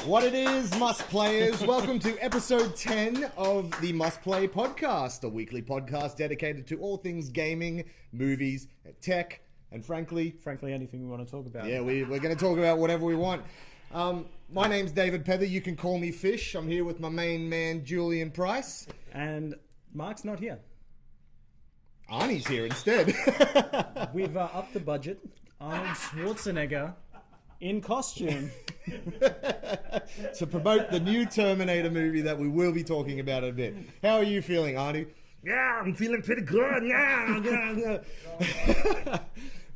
What it is, Must Players. Welcome to episode 10 of the Must Play podcast, a weekly podcast dedicated to all things gaming, movies, tech, and frankly, anything we want to talk about. Yeah, we're going to talk about whatever we want. My name's David Pether. You can call me Fish. I'm here with my main man, Julian Price. And Mark's not here. Arnie's here instead. We've upped the budget. Arnold Schwarzenegger in costume. To promote the new Terminator movie that we will be talking about in a bit. How are you feeling, Arnie? Yeah, I'm feeling pretty good. Yeah.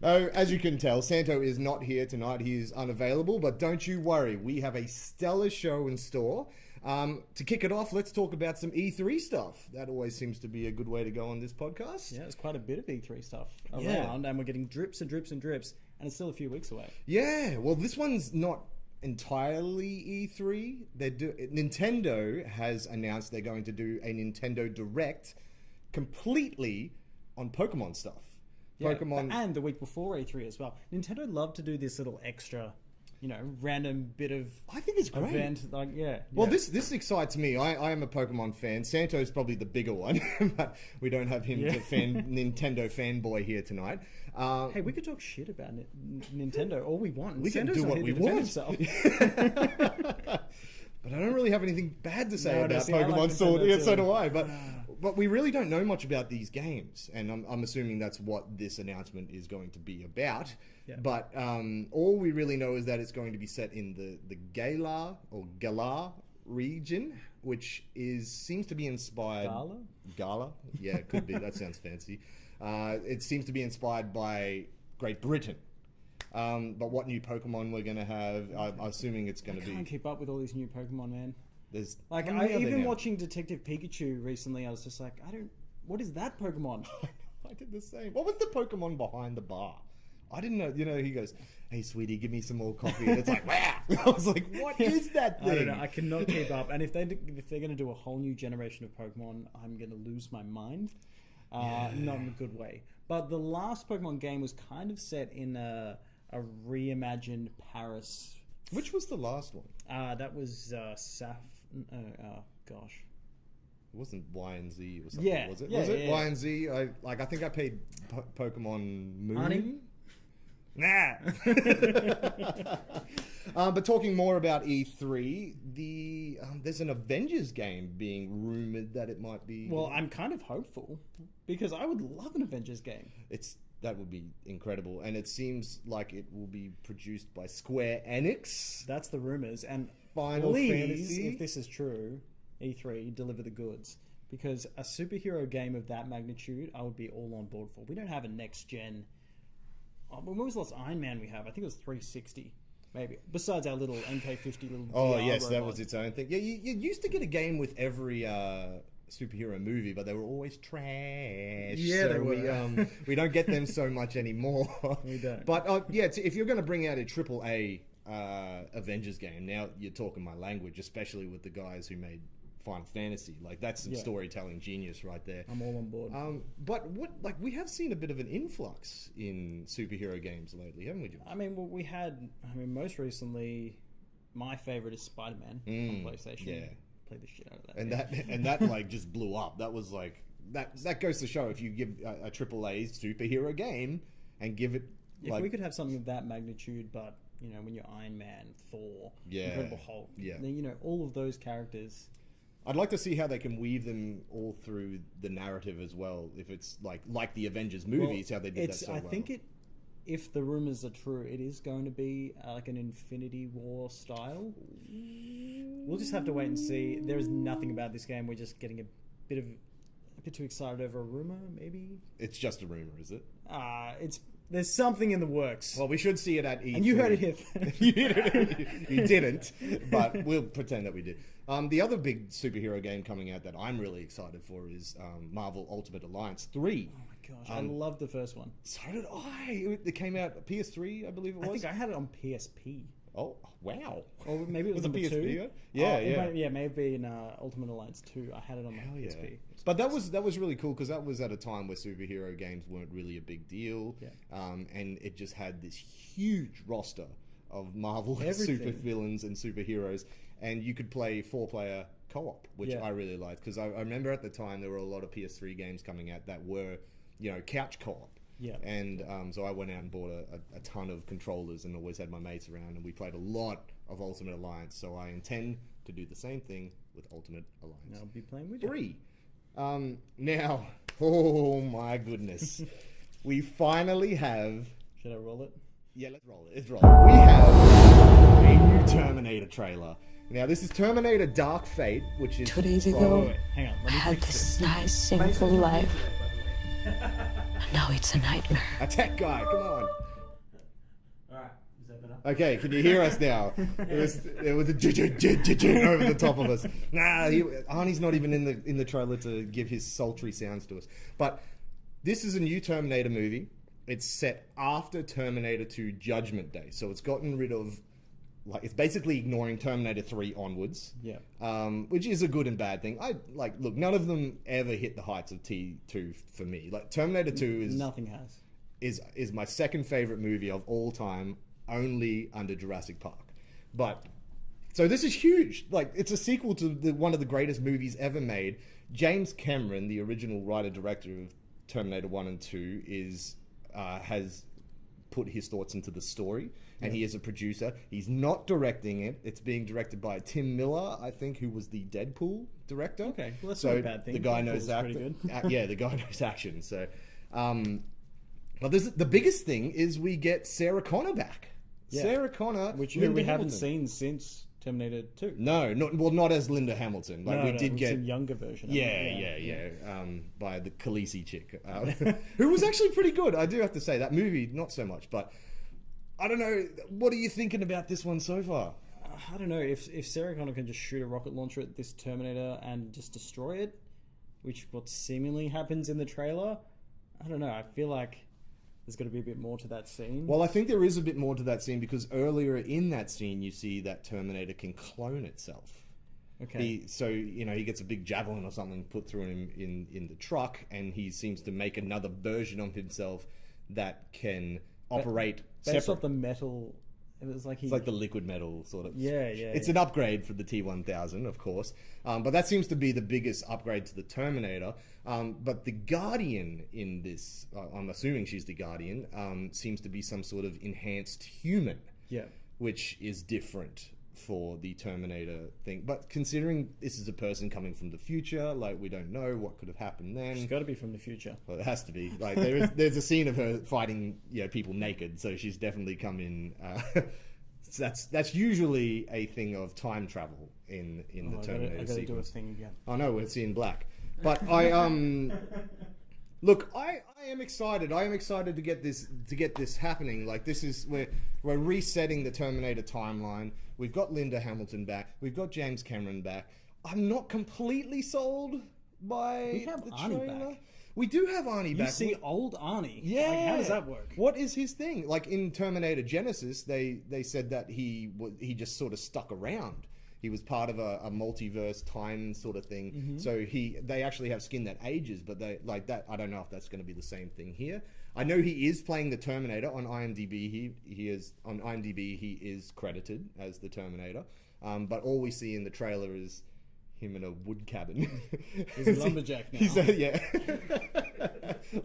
As you can tell, Santo is not here tonight. He is unavailable, but don't you worry. We have a stellar show in store. To kick it off, let's talk about some E3 stuff. That always seems to be a good way to go on this podcast. Yeah, there's quite a bit of E3 stuff around, and we're getting drips and drips and drips, and it's still a few weeks away. Yeah, well, this one's not entirely E3. Nintendo has announced they're going to do a Nintendo Direct completely on Pokemon stuff. Yeah, and the week before E3 as well. Nintendo love to do this little extra, random bit of I think it's great. Event. Well, this excites me. I am a Pokemon fan. Santo's probably the bigger one, but we don't have him to Nintendo fanboy here tonight. Hey, we could talk shit about Nintendo all we want. We can do what we want. But I don't really have anything bad to say about Pokemon Sword. Yeah, so do I. But we really don't know much about these games, and I'm assuming that's what this announcement is going to be about. Yeah. But all we really know is that it's going to be set in the Galar region, which seems to be inspired. Gala? Yeah, it could be. That sounds fancy. It seems to be inspired by Great Britain. But what new Pokemon we're going to have, I'm assuming it's going to be... I can't keep up with all these new Pokemon, man. There's even watching Detective Pikachu recently, I was just like, what is that Pokemon? I did the same. What was the Pokemon behind the bar? I didn't know. He goes, "Hey, sweetie, give me some more coffee." And it's like, wow. I was like, what is that thing? I don't know. I cannot keep up. And if they're going to do a whole new generation of Pokemon, I'm going to lose my mind. Not in a good way. But the last Pokemon game was kind of set in a reimagined Paris. Which was the last one? That was gosh. It wasn't Y and Z or something, was it? Yeah, was it Y and Z? I think I played Pokemon Moon. Arnie? Nah. But talking more about E3, there's an Avengers game being rumored that it might be. Well, I'm kind of hopeful because I would love an Avengers game. That would be incredible, and it seems like it will be produced by Square Enix. That's the rumors, and Final Fantasy. If this is true, E3 deliver the goods, because a superhero game of that magnitude, I would be all on board for. We don't have a next gen. When was the last Iron Man we have? I think it was 360, maybe. Besides our little MK50 little. Oh VR yes, robot. that was its own thing. Yeah, you used to get a game with every superhero movie, but they were always trash. Yeah, so they were. We don't get them so much anymore. We don't. But if you're going to bring out a AAA Avengers game, now you're talking my language, especially with the guys who made Final Fantasy. Like, that's some storytelling genius right there. I'm all on board. But we have seen a bit of an influx in superhero games lately, haven't we, Jules? Most recently, my favorite is Spider-Man on PlayStation. Yeah. Play the shit out of that. And that like just blew up. That was like that goes to show, if you give a AAA superhero game and give it if we could have something of that magnitude, but when you're Iron Man, Thor, Incredible Hulk, then all of those characters. I'd like to see how they can weave them all through the narrative as well. If it's like the Avengers movies, how they did that so well. I think if the rumors are true, it is going to be like an Infinity War style. We'll just have to wait and see. There is nothing about this game. We're just getting a bit too excited over a rumor, maybe. It's just a rumor, is it? There's something in the works. Well, we should see it at E3. And you heard it here. You didn't, but we'll pretend that we did. The other big superhero game coming out that I'm really excited for is Marvel Ultimate Alliance 3. Oh my gosh, I loved the first one. So did I. It came out PS3, I believe it was. I think I had it on PSP. Oh, wow. Or maybe it was With the number 2. PSP? Yeah, yeah. Maybe in Ultimate Alliance 2. I had it on my PSP. But that was really cool because that was at a time where superhero games weren't really a big deal. Yeah. And it just had this huge roster of Marvel super villains and superheroes. And you could play 4-player co-op, which I really liked. Because I remember at the time there were a lot of PS3 games coming out that were, couch co-op. Yeah. And so I went out and bought a ton of controllers and always had my mates around, and we played a lot of Ultimate Alliance. So I intend to do the same thing with Ultimate Alliance. I'll be playing with 3. Now, oh my goodness. We finally have... Should I roll it? Yeah, let's roll it. We have a new Terminator trailer. Now, this is Terminator Dark Fate, which is... 2 days ago, Wait, hang on. I had this nice, simple life. Now it's a nightmare. A tech guy, come on. Alright, is that better? Okay, can you hear us now? It was a over the top of us. Arnie's not even in the trailer to give his sultry sounds to us. But this is a new Terminator movie. It's set after Terminator 2 Judgment Day, so it's gotten rid of, it's basically ignoring Terminator 3 onwards. Yeah. Which is a good and bad thing. Look, none of them ever hit the heights of T2 for me. Like Terminator 2 is nothing has. Is my second favorite movie of all time, only under Jurassic Park. But so this is huge. Like, it's a sequel to one of the greatest movies ever made. James Cameron, the original writer director of Terminator 1 and 2, has put his thoughts into the story, and he is a producer. He's not directing it. It's being directed by Tim Miller, I think, who was the Deadpool director. Okay, well, that's not a bad thing. The guy knows action. The guy knows action. So, but the biggest thing is we get Sarah Connor back. Yeah. Sarah Connor, which Linda we haven't Hamilton. seen since Terminator 2. No, not as Linda Hamilton. Like, we did get a younger version. Yeah. By the Khaleesi chick, who was actually pretty good. I do have to say that movie, not so much. But I don't know. What are you thinking about this one so far? I don't know if Sarah Connor can just shoot a rocket launcher at this Terminator and just destroy it, which what seemingly happens in the trailer. I don't know. I feel like there's got to be a bit more to that scene. Well, I think there is a bit more to that scene because earlier in that scene, you see that Terminator can clone itself. Okay. He gets a big javelin or something put through him in the truck, and he seems to make another version of himself that can operate based separate. off the metal. It was like It's like the liquid metal sort of. Yeah. It's an upgrade for the T-1000, of course. But that seems to be the biggest upgrade to the Terminator. But the Guardian in this, I'm assuming she's the Guardian, seems to be some sort of enhanced human. Yeah. Which is different for the Terminator thing. But considering this is a person coming from the future, like, we don't know what could have happened then. She's got to be from the future. Well, it has to be. Like, there's a scene of her fighting, people naked, so she's definitely come in. That's usually a thing of time travel in the Terminator I gotta do a sequence. thing again. I know, it's in black. But look, I am excited. I am excited to get this happening. Like, this is we're resetting the Terminator timeline. We've got Linda Hamilton back. We've got James Cameron back. I'm not completely sold by We have the Arnie trailer. back. We do have Arnie back. You see old Arnie. Yeah. Like, how does that work? What is his thing? Like, in Terminator Genesis, they said that he just sort of stuck around. He was part of a multiverse time sort of thing. Mm-hmm. So they actually have skin that ages, but they like that. I don't know if that's going to be the same thing here. I know he is playing the Terminator on IMDb. He is credited as the Terminator. But all we see in the trailer is him in a wood cabin. He's a lumberjack now.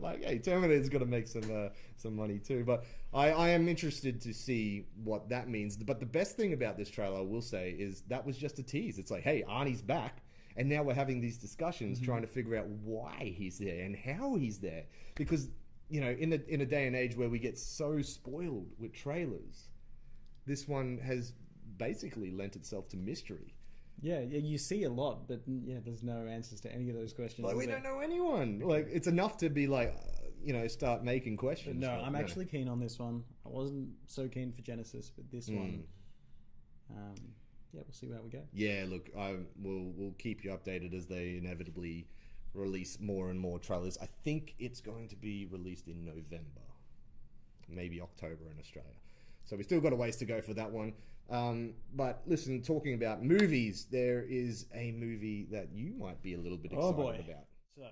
Like, hey, Terminator's got to make some money too. But I am interested to see what that means. But the best thing about this trailer, I will say, is that was just a tease. It's like, hey, Arnie's back, and now we're having these discussions trying to figure out why he's there and how he's there. Because, in a day and age where we get so spoiled with trailers, this one has basically lent itself to mystery. Yeah, you see a lot, but there's no answers to any of those questions. Like, we don't know anyone. Like, it's enough to be like, start making questions. But no, I'm actually keen on this one. I wasn't so keen for Genesis, but this one, we'll see how we go. Yeah, look, we'll keep you updated as they inevitably release more and more trailers. I think it's going to be released in November, maybe October in Australia. So we still got a ways to go for that one. But listen, talking about movies, there is a movie that you might be a little bit excited about. So,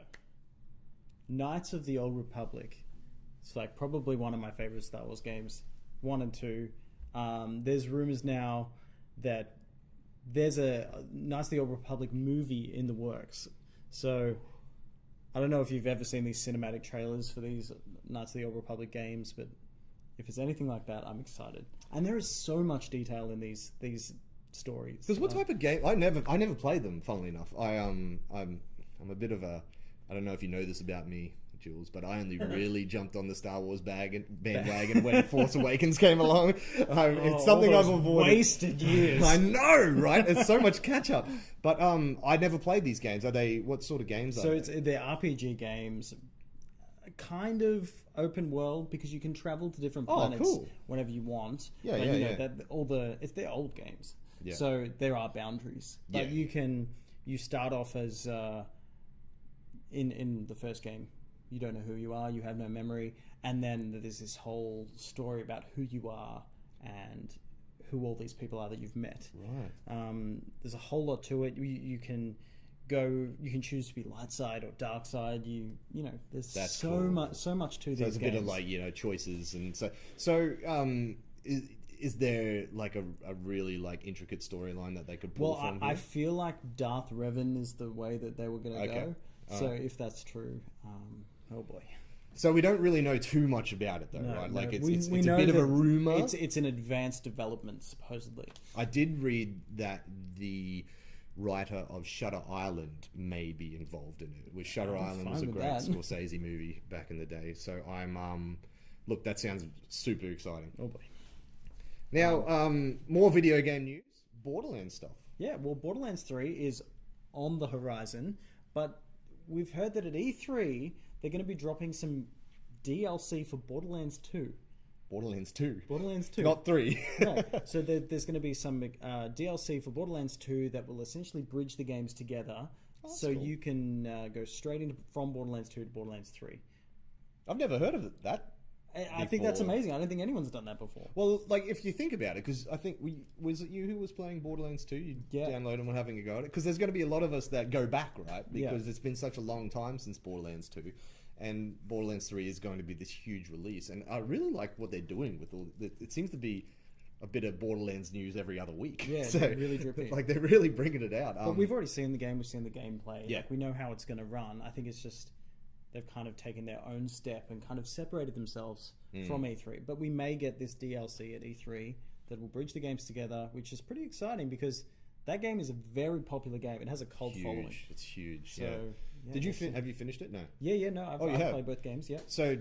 Knights of the Old Republic. It's like probably one of my favorite Star Wars games, 1 and 2. There's rumors now that there's a Knights of the Old Republic movie in the works. So I don't know if you've ever seen these cinematic trailers for these Knights of the Old Republic games, but if it's anything like that, I'm excited. And there is so much detail in these stories. Because what type of game? I never played them. Funnily enough, I'm a bit of a. I don't know if you know this about me, Jules, but I only really jumped on the Star Wars bandwagon when Force Awakens came along. It's something I've avoided. Wasted years. I know, right? It's so much catch up. But I never played these games. Are they? What sort of games are they? They're RPG games, kind of open world because you can travel to different planets whenever you want. Yeah, They're old games, so there are boundaries. But you start off as in the first game. You don't know who you are, you have no memory, and then there's this whole story about who you are and who all these people are that you've met. Right. There's a whole lot to it. You can choose to be light side or dark side. There's so much to these games. So it's a bit of like, choices, and is there like a really like intricate storyline that they could pull from here? I feel like Darth Revan is the way that they were going to go. So if that's true, oh boy. So we don't really know too much about it, though, right? No, like it's a bit of a rumor. It's an advanced development, supposedly. I did read that the writer of Shutter Island may be involved in it. Shutter Island was a great Scorsese movie back in the day. So I'm look, that sounds super exciting. Oh boy. Now, more video game news. Borderlands stuff. Yeah, well, Borderlands 3 is on the horizon, but we've heard that at E3 they're going to be dropping some DLC for Borderlands 2. Borderlands 2? Borderlands 2. Not 3. No. So there's going to be some DLC for Borderlands 2 that will essentially bridge the games together. So cool. You can go straight from Borderlands 2 to Borderlands 3. I've never heard of that. I think that's amazing. I don't think anyone's done that before. Well, like, if you think about it, because I think was it you who was playing Borderlands 2? You downloaded and were having a go at it? Because there's going to be a lot of us that go back, right? Because it's been such a long time since Borderlands 2. And Borderlands 3 is going to be this huge release. And I really like what they're doing with all... It seems to be a bit of Borderlands news every other week. Yeah, so, really drippy. Like, they're really bringing it out. But we've already seen the game. We've seen the gameplay. Yeah. Like, we know how it's going to run. I think it's just... They've kind of taken their own step and kind of separated themselves from E3. But we may get this DLC at E3 that will bridge the games together, which is pretty exciting because that game is a very popular game. It has a cult following. It's huge. So, yeah. Did you have you finished it? No. No. I've played both games. Yeah. So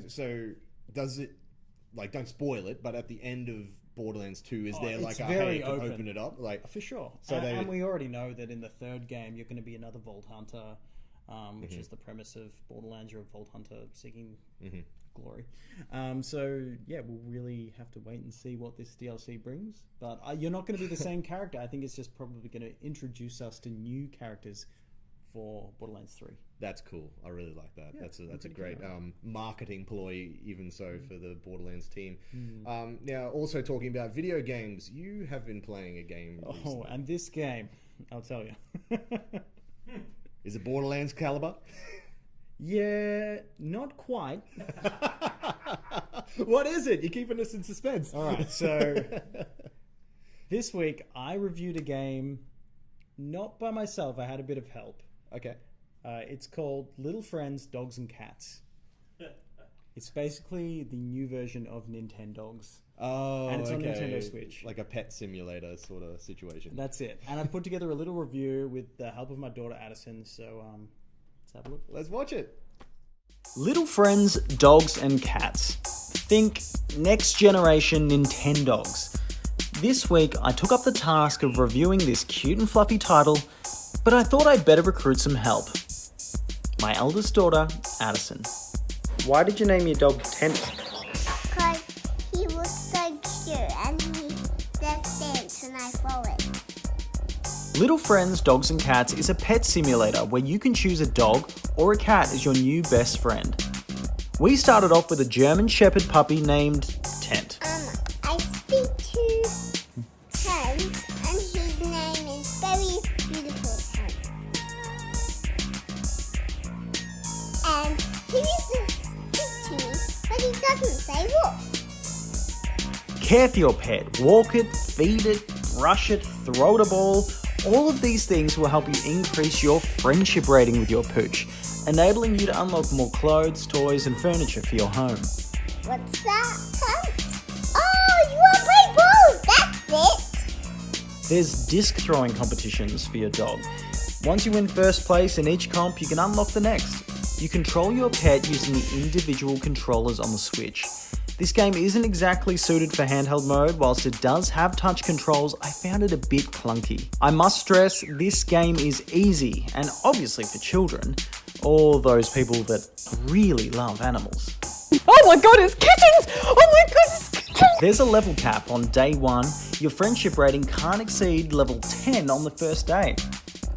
does it, like, don't spoil it, but at the end of Borderlands 2, is there like a open it up, like, for sure? So and we already know that in the third game you're going to be another Vault Hunter. Which is the premise of Borderlands. You're a Vault Hunter seeking glory. We'll really have to wait and see what this DLC brings. But you're not going to be the same character. I think it's just probably going to introduce us to new characters for Borderlands 3. That's cool. I really like that. Yeah, that's a great marketing ploy, even so, for the Borderlands team. Now, also talking about video games, you have been playing a game recently. And this game, I'll tell you. Is it Borderlands caliber? Yeah, not quite. What is it? You're keeping us in suspense. All right, so this week I reviewed a game not by myself. I had a bit of help. Okay. It's called Little Friends, Dogs and Cats. It's basically the new version of Nintendogs. Oh, and it's on Nintendo Switch. Like a pet simulator sort of situation. That's it. And I put together a little review with the help of my daughter Addison. So let's have a look. Let's watch it. Little Friends, Dogs and Cats. Think next generation Nintendogs. This week I took up the task of reviewing this cute and fluffy title, but I thought I'd better recruit some help. My eldest daughter, Addison. Why did you name your dog Tent? Because he was so cute and he just danced and I followed. Little Friends, Dogs and Cats is a pet simulator where you can choose a dog or a cat as your new best friend. We started off with a German Shepherd puppy named Tent. I speak to Ted doesn't say what. Care for your pet. Walk it, feed it, brush it, throw it a ball. All of these things will help you increase your friendship rating with your pooch, enabling you to unlock more clothes, toys, and furniture for your home. What's that? Oh, you want to play balls? That's it. There's disc throwing competitions for your dog. Once you win first place in each comp, you can unlock the next. You control your pet using the individual controllers on the Switch. This game isn't exactly suited for handheld mode. Whilst it does have touch controls, I found it a bit clunky. I must stress, this game is easy, and obviously for children, or those people that really love animals. Oh my god, it's kittens! Oh my god, it's kittens! There's a level cap on day 1. Your friendship rating can't exceed level 10 on the first day.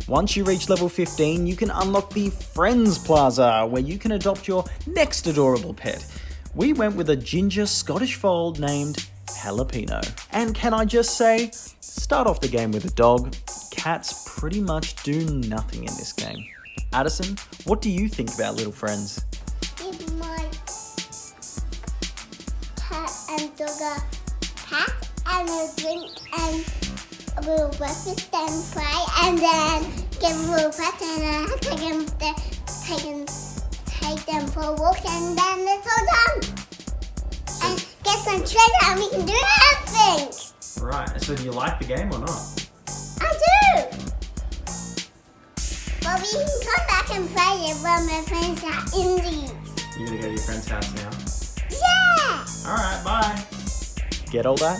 Once you reach level 15, you can unlock the Friends Plaza, where you can adopt your next adorable pet. We went with a ginger Scottish fold named Jalapeno. And can I just say, start off the game with a dog. Cats pretty much do nothing in this game. Addison, what do you think about Little Friends? Give my cat and dog a cat and a drink and a little breakfast and play and then give a little pet and take them for a walk and then it's all done. And get some treasure and we can do everything. Right, so do you like the game or not? I do. But we can come back and play it when my friends are in these. You're gonna go to your friend's house now? Yeah. Alright, bye. Get all that?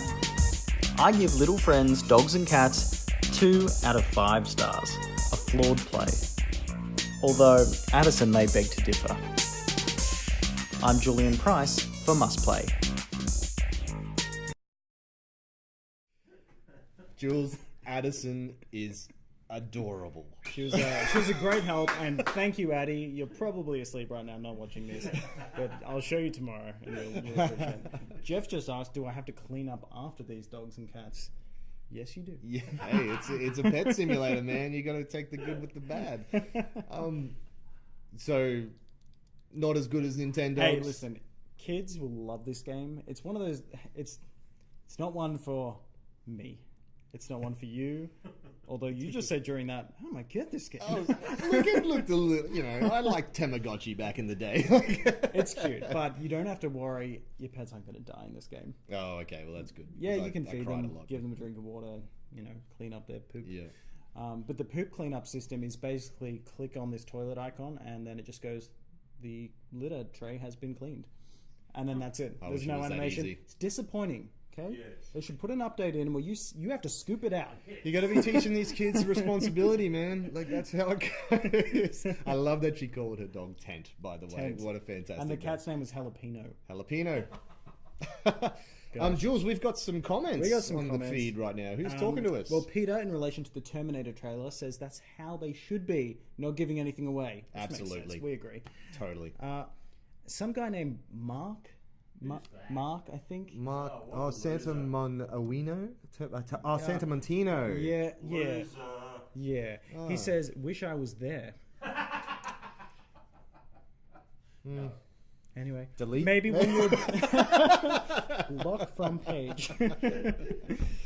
I give Little Friends, Dogs and Cats 2 out of 5 stars. A flawed play. Although, Addison may beg to differ. I'm Julian Price for Must Play. Jules, Addison is adorable. She was a great help, and thank you, Addie. You're probably asleep right now, not watching this, but I'll show you tomorrow, and you'll appreciate it. Jeff just asked, do I have to clean up after these dogs and cats? Yes, you do. Yeah, hey, it's a pet simulator, man. You got to take the good with the bad. So, not as good as Nintendo. Hey, listen, kids will love this game. It's one of those. It's not one for me. It's not one for you. Although you just said during that, oh my god, this game. Oh, look, it looked a little. You know, I liked Tamagotchi back in the day. It's cute, but you don't have to worry. Your pets aren't going to die in this game. Oh, okay. Well, that's good. Yeah, you I can feed cried them, a lot. give them a drink of water, clean up their poop. Yeah. But the poop cleanup system is basically click on this toilet icon and then it just goes, the litter tray has been cleaned. And then that's it. I There's wish it no was that animation. easy. It's disappointing. Okay? Yes. They should put an update in where you have to scoop it out. You got to be teaching these kids responsibility, man. Like, that's how it goes. I love that she called her dog Tent, by the way. Tent. What a fantastic And the dog. cat's name was Jalapeno. Jalapeno. Jules, we've got some comments We got some on comments. the feed right now. Who's talking to us? Well, Peter, in relation to the Terminator trailer, says that's how they should be, not giving anything away. Which makes Absolutely. sense. We agree. Totally. Some guy named Mark, I think. Mark, Santa Monawino? Santa Montino. Yeah. He says, wish I was there. Anyway, Delete? maybe we would block from page.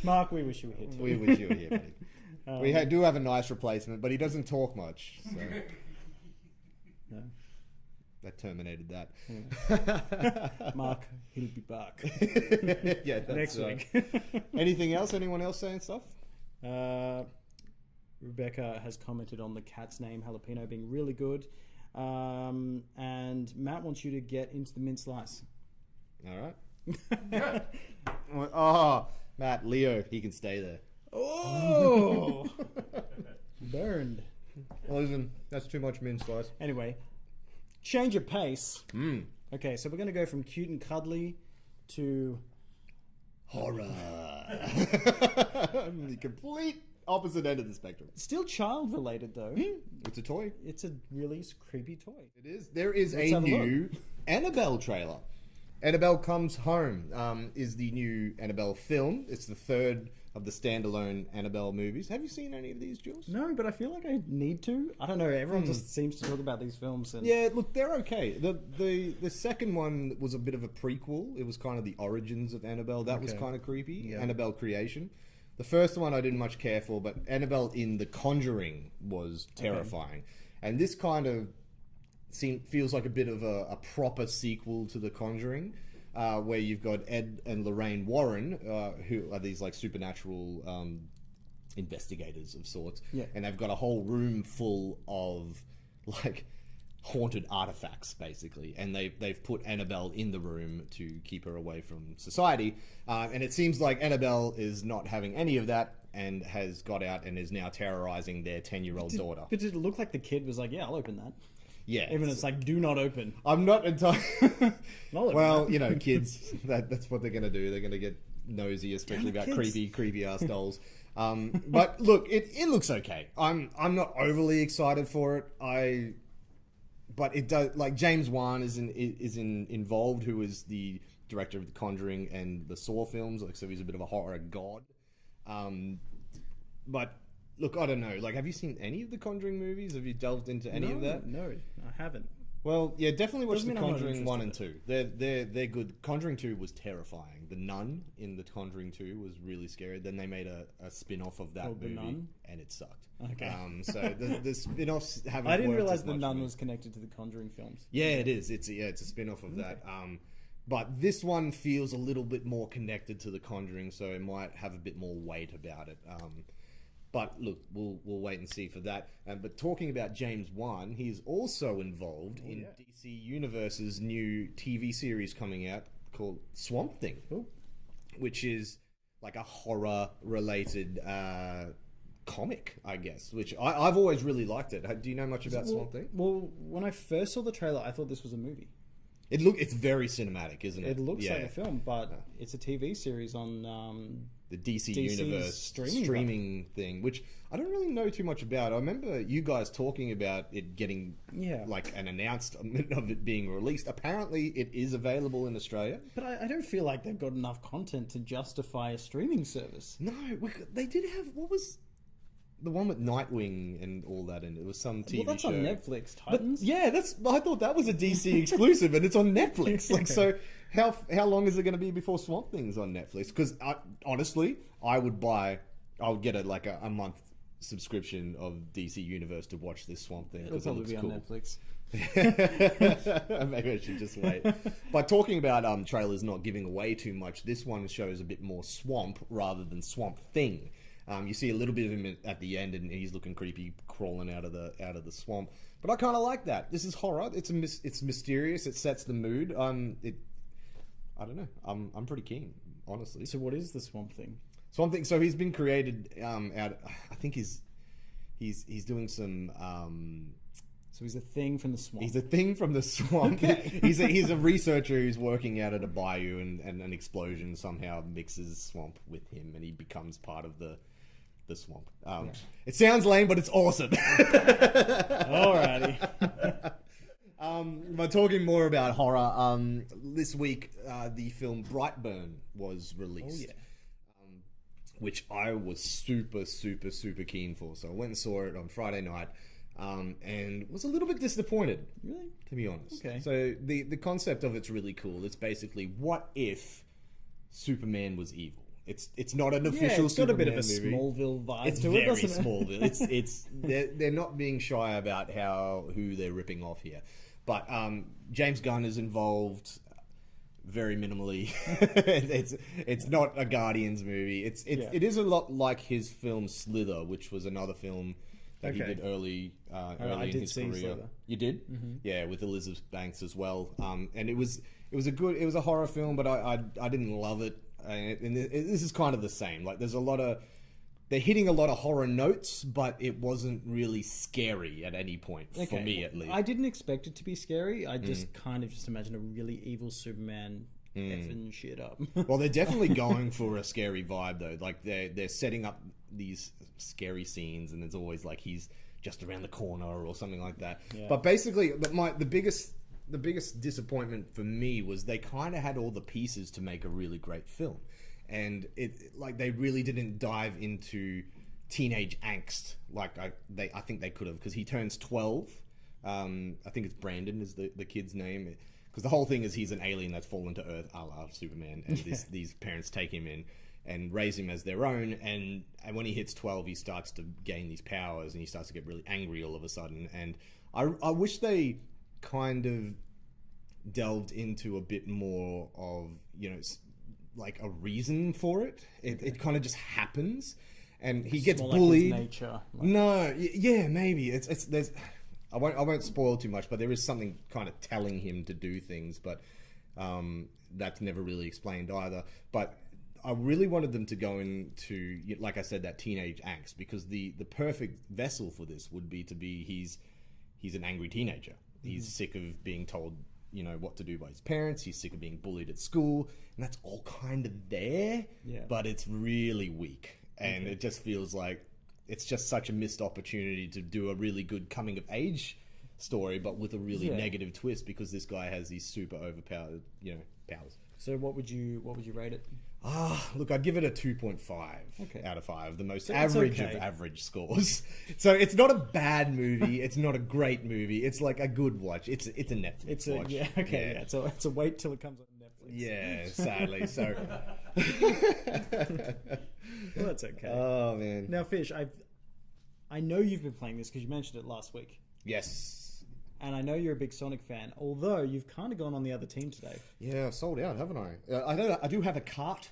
Mark, we wish you were here too. We wish you were here, buddy. We do have a nice replacement, but he doesn't talk much. So. No. That terminated that. Mark, he'll be back. Yeah, that's, Next week. Anything else? Anyone else saying stuff? Rebecca has commented on the cat's name, Jalapeno, being really good. And Matt wants you to get into the mint slice. All right. Oh, Matt, Leo, he can stay there. Oh! Burned. Well, listen, that's too much mint slice. Anyway, change of pace. Okay, so we're going to go from cute and cuddly to Horror. The complete opposite end of the spectrum. still child related though. It's a toy. It's a really creepy toy. It is. There is Let's a have a new Annabelle trailer. Annabelle Comes Home is the new Annabelle film. It's the third of the standalone Annabelle movies. Have you seen any of these, Jules? No, but I feel like I need to. I don't know. Everyone just seems to talk about these films. And... Yeah, look, they're okay. The second one was a bit of a prequel. It was kind of the origins of Annabelle. That was kind of creepy. Yeah. Annabelle Creation. The first one I didn't much care for, but Annabelle in The Conjuring was terrifying. And this kind of feels like a bit of a proper sequel to The Conjuring. Where you've got Ed and Lorraine Warren, who are these like supernatural investigators of sorts, and they've got a whole room full of like haunted artifacts, basically, and they've put Annabelle in the room to keep her away from society, and it seems like Annabelle is not having any of that and has got out and is now terrorizing their 10-year-old daughter. But did it look like the kid was like, yeah, I'll open that? Yeah. Even it's like, do not open. I'm not entirely... Well, you know, kids, that's what they're going to do. They're going to get nosy, especially about creepy ass dolls. But look, it looks okay. I'm not overly excited for it. But it does, like, James Wan is involved, who is the director of The Conjuring and the Saw films. Like, so he's a bit of a horror god. But look, I don't know. Like, have you seen any of the Conjuring movies? Have you delved into any of that? No, I haven't. Well, yeah, definitely watch The Conjuring 1 and 2. They're good. Conjuring 2 was terrifying. The Nun in The Conjuring 2 was really scary. Then they made a spin-off of that movie, and it sucked. Okay. So the spin-offs haven't. I didn't realize The Nun was connected to the Conjuring films. Yeah, it is. It's a spin-off of that. But this one feels a little bit more connected to The Conjuring, so it might have a bit more weight about it. But look, we'll wait and see for that. But talking about James Wan, he's also involved in DC Universe's new TV series coming out called Swamp Thing, which is like a horror-related comic, I guess. Which I've always really liked it. Do you know much about Swamp Thing? Well, when I first saw the trailer, I thought this was a movie. It's very cinematic, isn't it? It looks like a film, but it's a TV series on the DC Universe streaming thing, which I don't really know too much about. I remember you guys talking about it getting like an announcement of it being released. Apparently, it is available in Australia. But I don't feel like they've got enough content to justify a streaming service. No, they did have... What was... the one with Nightwing and all that, and it was some TV show. Well, that's on Netflix, Titans. But I thought that was a DC exclusive, and it's on Netflix. Like, so how long is it going to be before Swamp Thing's on Netflix? Because honestly, I would get a month subscription of DC Universe to watch this Swamp Thing because it looks cool. On Netflix. Maybe I should just wait. But talking about trailers not giving away too much, this one shows a bit more swamp rather than Swamp Thing. You see a little bit of him at the end, and he's looking creepy, crawling out of the swamp. But I kind of like that. This is horror. It's mysterious. It sets the mood. I don't know. I'm pretty keen, honestly. So what is the Swamp Thing? Swamp Thing. So he's been created out. I think he's doing some. So he's a thing from the swamp. He's a thing from the swamp. Okay. he's a researcher who's working out at a bayou, and an explosion somehow mixes swamp with him, and he becomes part of the swamp. It sounds lame, but it's awesome. Alrighty. But talking more about horror, this week the film Brightburn was released. Which I was super, super, super keen for. So I went and saw it on Friday night. And was a little bit disappointed, really, to be honest. Okay. So the concept of it's really cool. It's basically, what if Superman was evil? It's not an official it's Superman got a bit of a movie. Smallville vibe It's to very it, doesn't it? Smallville. They're not being shy about who they're ripping off here. But James Gunn is involved very minimally. It's not a Guardians movie. It is a lot like his film Slither, which was another film that he did early in his career. Slither. You did? Mm-hmm. Yeah, with Elizabeth Banks as well. And it was a horror film, but I didn't love it. And this is kind of the same. Like, they're hitting a lot of horror notes, but it wasn't really scary at any point, for me at least. I didn't expect it to be scary. I just kind of imagined a really evil Superman effing shit up. Well, they're definitely going for a scary vibe, though. Like, they're setting up these scary scenes, and it's always like he's just around the corner or something like that. Yeah. But basically, the biggest disappointment for me was they kind of had all the pieces to make a really great film. and they really didn't dive into teenage angst like I think they could have, because he turns 12. I think it's Brandon is the kid's name, because the whole thing is he's an alien that's fallen to Earth, a la Superman, and these parents take him in and raise him as their own, and when he hits 12 he starts to gain these powers and he starts to get really angry all of a sudden. And I wish they kind of delved into a bit more of, like a reason for it. It kind of just happens, and he gets bullied. Like his nature. Yeah, maybe there's. I won't spoil too much, but there is something kind of telling him to do things, but that's never really explained either. But I really wanted them to go into, like I said, that teenage angst, because the perfect vessel for this would be he's an angry teenager. He's sick of being told, what to do by his parents. He's sick of being bullied at school, and that's all kind of there, but it's really weak, and it just feels like it's just such a missed opportunity to do a really good coming of age story, but with a really negative twist, because this guy has these super overpowered, powers. So what would you rate it? Look, I'd give it a 2.5 out of 5, the most average of average scores. So it's not a bad movie. It's not a great movie. It's like a good watch. It's a Netflix watch. So it's a wait till it comes on Netflix. Yeah, sadly. So well, that's okay. Oh man. Now, Fish, I know you've been playing this because you mentioned it last week. Yes. And I know you're a big Sonic fan, although you've kind of gone on the other team today. Yeah, I've sold out, haven't I? I do have a kart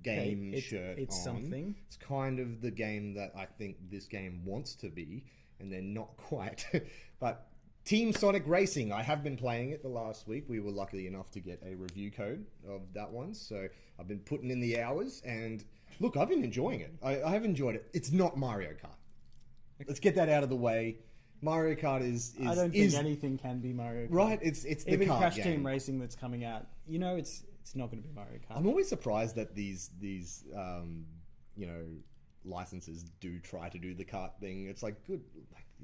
game shirt it's on. Something. It's kind of the game that I think this game wants to be, and they're not quite. But Team Sonic Racing, I have been playing it the last week. We were lucky enough to get a review code of that one, so I've been putting in the hours, and look, I've been enjoying it. I have enjoyed it. It's not Mario Kart. Let's get that out of the way. Mario Kart is I don't think anything can be Mario Kart. Right, it's the even kart Crash game. Team Racing that's coming out. It's not going to be Mario Kart. I'm always surprised that these licenses do try to do the kart thing. It's like good.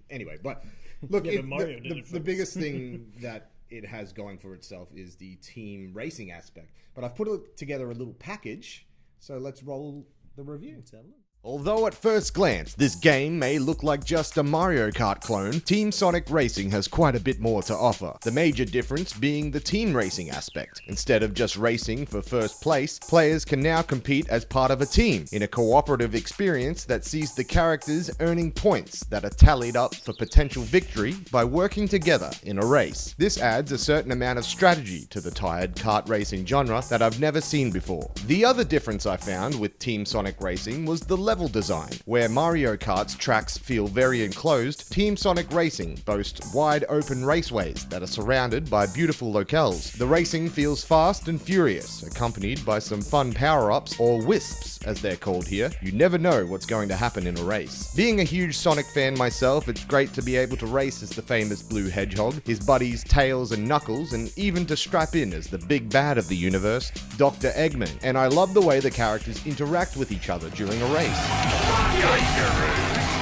Anyway, but look, the biggest thing that it has going for itself is the team racing aspect. But I've put together a little package, so let's roll the review. Let's have a look. Although at first glance, this game may look like just a Mario Kart clone, Team Sonic Racing has quite a bit more to offer. The major difference being the team racing aspect. Instead of just racing for first place, players can now compete as part of a team, in a cooperative experience that sees the characters earning points that are tallied up for potential victory by working together in a race. This adds a certain amount of strategy to the tired kart racing genre that I've never seen before. The other difference I found with Team Sonic Racing was the level design. Where Mario Kart's tracks feel very enclosed, Team Sonic Racing boasts wide open raceways that are surrounded by beautiful locales. The racing feels fast and furious, accompanied by some fun power-ups, or wisps as they're called here. You never know what's going to happen in a race. Being a huge Sonic fan myself, it's great to be able to race as the famous Blue Hedgehog, his buddies Tails and Knuckles, and even to strap in as the big bad of the universe, Dr. Eggman. And I love the way the characters interact with each other during a race.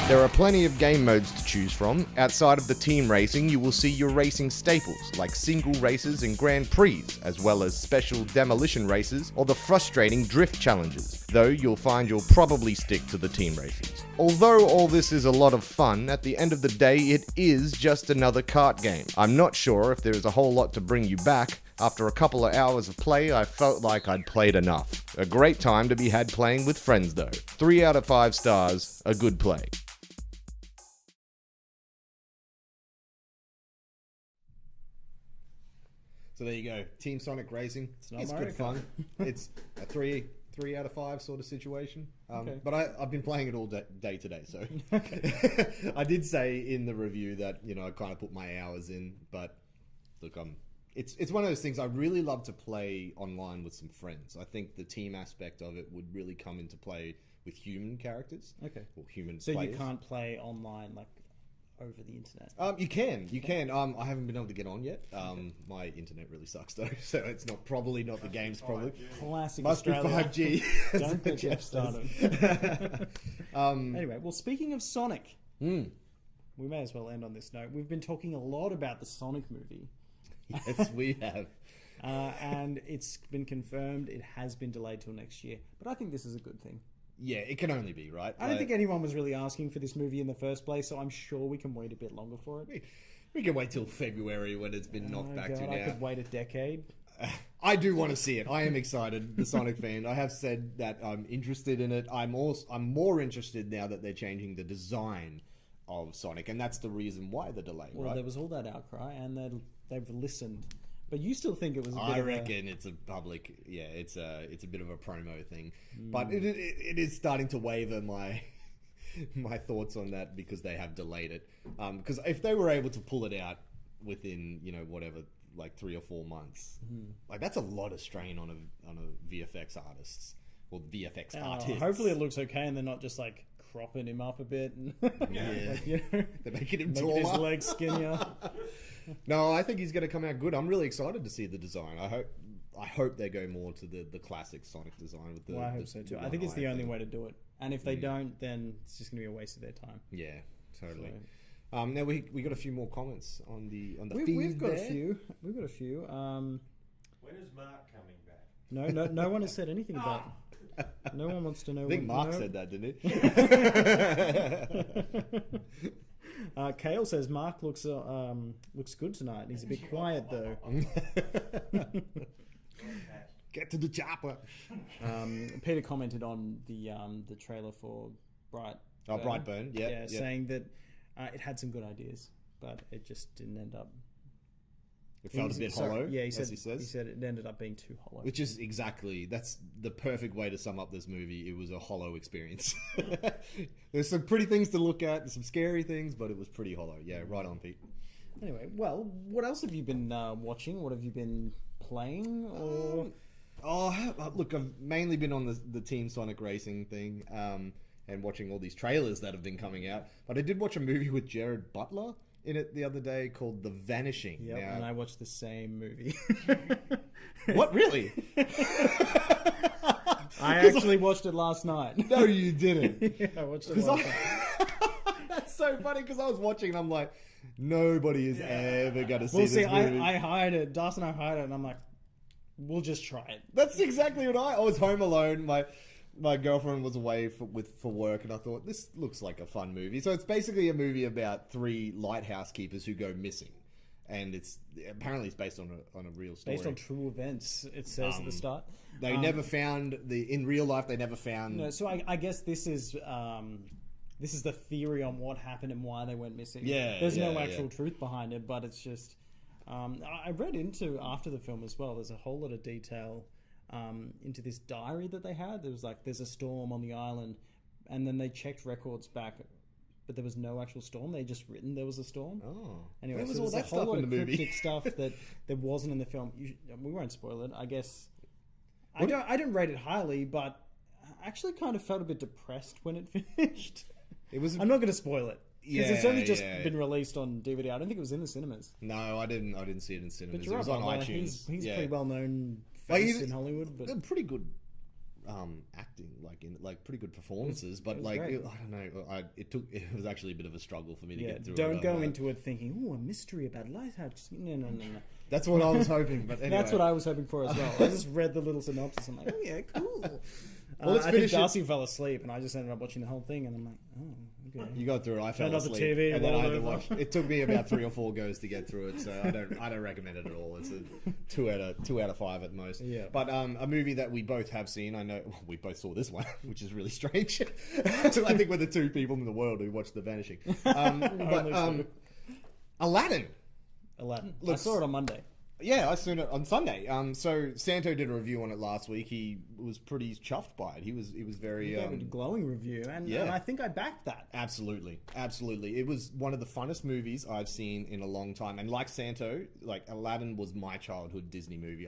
There are plenty of game modes to choose from. Outside of the team racing, you will see your racing staples, like single races and Grand Prix, as well as special demolition races or the frustrating drift challenges, though you'll find you'll probably stick to the team races. Although all this is a lot of fun, at the end of the day it is just another kart game. I'm not sure if there is a whole lot to bring you back. After a couple of hours of play, I felt like I'd played enough. A great time to be had playing with friends though. 3 out of 5 stars, a good play. So there you go, Team Sonic Racing. It's good fun. It's a 3 out of 5 sort of situation. But I've been playing it all day today, so I did say in the review that I kind of put my hours in, but look, it's one of those things I really love to play online with some friends. I think the team aspect of it would really come into play with human characters. Okay. Or human players. So you can't play online like over the internet? You can. I haven't been able to get on yet. My internet really sucks though, so it's probably not the game's problem. Classic Must Australia. Be 5G. Don't get Jeff started. Anyway, well, speaking of Sonic, we may as well end on this note. We've been talking a lot about the Sonic movie. Yes, we have. And it's been confirmed it has been delayed till next year. But I think this is a good thing. Yeah, it can only be, right? I don't think anyone was really asking for this movie in the first place, so I'm sure we can wait a bit longer for it. We can wait till February when it's been knocked back to now. I could wait a decade. I do want to see it. I am excited. The Sonic fan. I have said that I'm interested in it. I'm more interested now that they're changing the design of Sonic, and that's the reason why the delay. Well, right? there was all that outcry, and they've listened. But you still think it was a bit I reckon it's a public. Yeah, it's a bit of a promo thing, but it is starting to waver my thoughts on that because they have delayed it. Because if they were able to pull it out within whatever, like 3 or 4 months, like that's a lot of strain on a VFX artist or VFX artist. Hopefully it looks okay, and they're not just like cropping him up a bit and they're making him taller, his legs skinnier. No, I think he's going to come out good. I'm really excited to see the design. I hope they go more to the classic Sonic design with the. Well, I hope so too. I think it's the only way to do it. And if they don't, then it's just going to be a waste of their time. Yeah, totally. So. Now we got a few more comments on the feed. We've got a few. We've got a few. When is Mark coming back? No one has said anything about. No one wants to know. I think Mark said that, didn't he? Kale says Mark looks good tonight. He's a bit quiet though. Get to the chopper. Peter commented on the trailer for Brightburn. Yeah, saying that it had some good ideas, but it just didn't end up. It felt a bit hollow. Yeah, he says. He said it ended up being too hollow. Which is that's the perfect way to sum up this movie. It was a hollow experience. There's some pretty things to look at, there's some scary things, but it was pretty hollow. Yeah, right on, Pete. Anyway, well, what else have you been watching? What have you been playing? Look, I've mainly been on the Team Sonic Racing thing and watching all these trailers that have been coming out. But I did watch a movie with Jared Butler in it the other day called The Vanishing. Yeah, and I watched the same movie. What, really? I actually watched it last night. No, you didn't. Yeah, I watched it last night. That's so funny because I was watching and I'm like, nobody is ever going to see this movie. I hired it. Darcy and I hired it, and I'm like, we'll just try it. That's exactly what I was home alone. My girlfriend was away for work, and I thought, this looks like a fun movie. So it's basically a movie about 3 lighthouse keepers who go missing. And apparently it's based on a real story. Based on true events, it says at the start. They never found in real life. They never found. No, so I guess this is the theory on what happened and why they went missing. Yeah, there's no actual truth behind it, but it's just. I read into after the film as well. There's a whole lot of detail into this diary that they had. There's a storm on the island, and then they checked records back. But there was no actual storm. They just written there was a storm. Oh, anyway, was so all there's that a whole stuff lot in the of movie? cryptic stuff that there wasn't in the film. We won't spoil it, I guess. I didn't rate it highly, but I actually kind of felt a bit depressed when it finished. I'm not going to spoil it because it's only just been released on DVD. I don't think it was in the cinemas. No, I didn't see it in cinemas. But you're it was right, on iTunes. He's a pretty well known face in Hollywood, but pretty good. Acting pretty good performances, but I don't know. It was actually a bit of a struggle for me to get through. Don't go into it thinking, "Oh, a mystery about lighthouse." No. That's what I was hoping, but anyway. That's what I was hoping for as well. I just read the little synopsis. I'm like, "Oh yeah, cool." Well, let's finish. Darcy fell asleep, and I just ended up watching the whole thing, and I'm like, "Oh, okay." You got through it. I fell asleep, TV, and then I had to watch. It took me about 3 or 4 goes to get through it, so I don't recommend it at all. It's a 2 out of 5 at most. Yeah. But a movie that we both have seen. I know we both saw this one, which is really strange. I think we're the 2 people in the world who watched The Vanishing. Aladdin. I saw it on Monday. Yeah, I seen it on Sunday. So Santo did a review on it last week. He was pretty chuffed by it. He was very a glowing review, and I think I backed that. Absolutely. It was one of the funnest movies I've seen in a long time. And like Santo, Aladdin was my childhood Disney movie.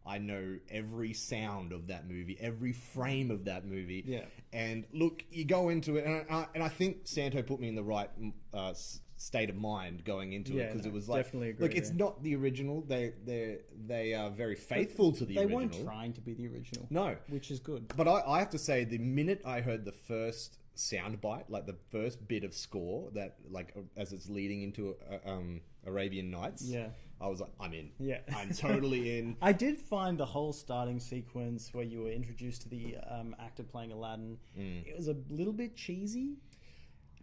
I know every sound of that movie, every frame of that movie. Yeah. And look, you go into it, and I think Santo put me in the right state of mind going into it, because it was like, definitely agree, look, it's not the original. They are very faithful to the original. They weren't trying to be the original. No, which is good. But I have to say, the minute I heard the first soundbite, like the first bit of score that, like, as it's leading into Arabian Nights. Yeah. I was like, I'm in. Yeah. I'm totally in. I did find the whole starting sequence where you were introduced to the actor playing Aladdin, it was a little bit cheesy.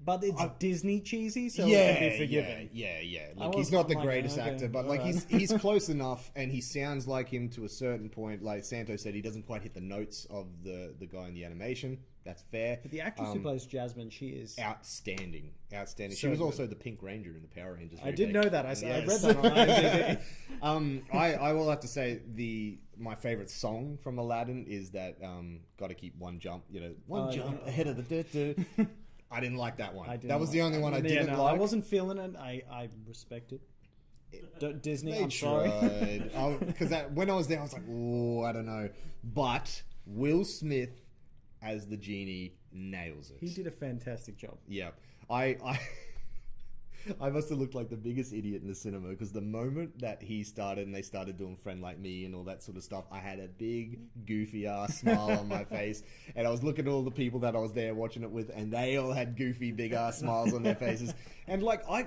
But it's Disney cheesy, so it can be forgiven. Yeah. Like, he's not the greatest actor, but like he's close enough, and he sounds like him to a certain point. Like Santo said, he doesn't quite hit the notes of the guy in the animation. That's fair. But the actress who plays Jasmine, she is outstanding. So she was good. also the Pink Ranger in the Power Rangers. I did know that. I read Yes. that on IMDb. I will have to say my favorite song from Aladdin is that "Got to Keep One Jump." One jump ahead of the dirt. I didn't like that one. That was the only one I didn't like. I wasn't feeling it. I respect it. Disney, They I'm sorry. Because when I was there, I was like, oh, I don't know. But Will Smith as the genie nails it. He did a fantastic job. Yeah. I must have looked like the biggest idiot in the cinema, because the moment that he started and they started doing Friend Like Me and all that sort of stuff, I had a big goofy ass smile on my face, and I was looking at all the people that I was there watching it with, and they all had goofy big ass smiles on their faces. And like I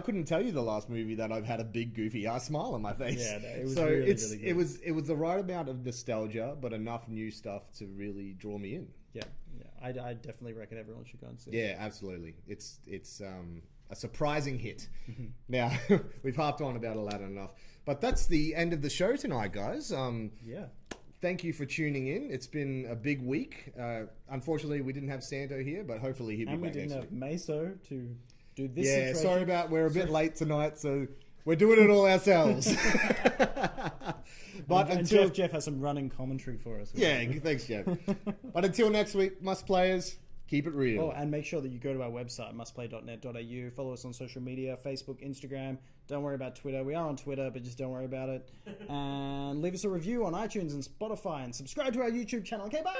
couldn't tell you the last movie that I've had a big goofy ass smile on my face. Yeah, no, it was so really good. it was the right amount of nostalgia, but enough new stuff to really draw me in. Yeah. I definitely reckon everyone should go and see it. Yeah, absolutely. It's a surprising hit. Now, we've harped on about Aladdin enough, but that's the end of the show tonight, guys. Thank you for tuning in. It's been a big week. Unfortunately, we didn't have Santo here, but hopefully he'll be And we back didn't next have week. Meso to do this. Yeah, situation. sorry about we're a bit late tonight, so we're doing it all ourselves. But and until Jeff has some running commentary for us. yeah, thanks, Jeff. But until next week, Must Players, keep it real. Oh, and make sure that you go to our website, mustplay.net.au. Follow us on social media, Facebook, Instagram. Don't worry about Twitter. We are on Twitter, but just don't worry about it. And leave us a review on iTunes and Spotify, and subscribe to our YouTube channel. Okay, bye!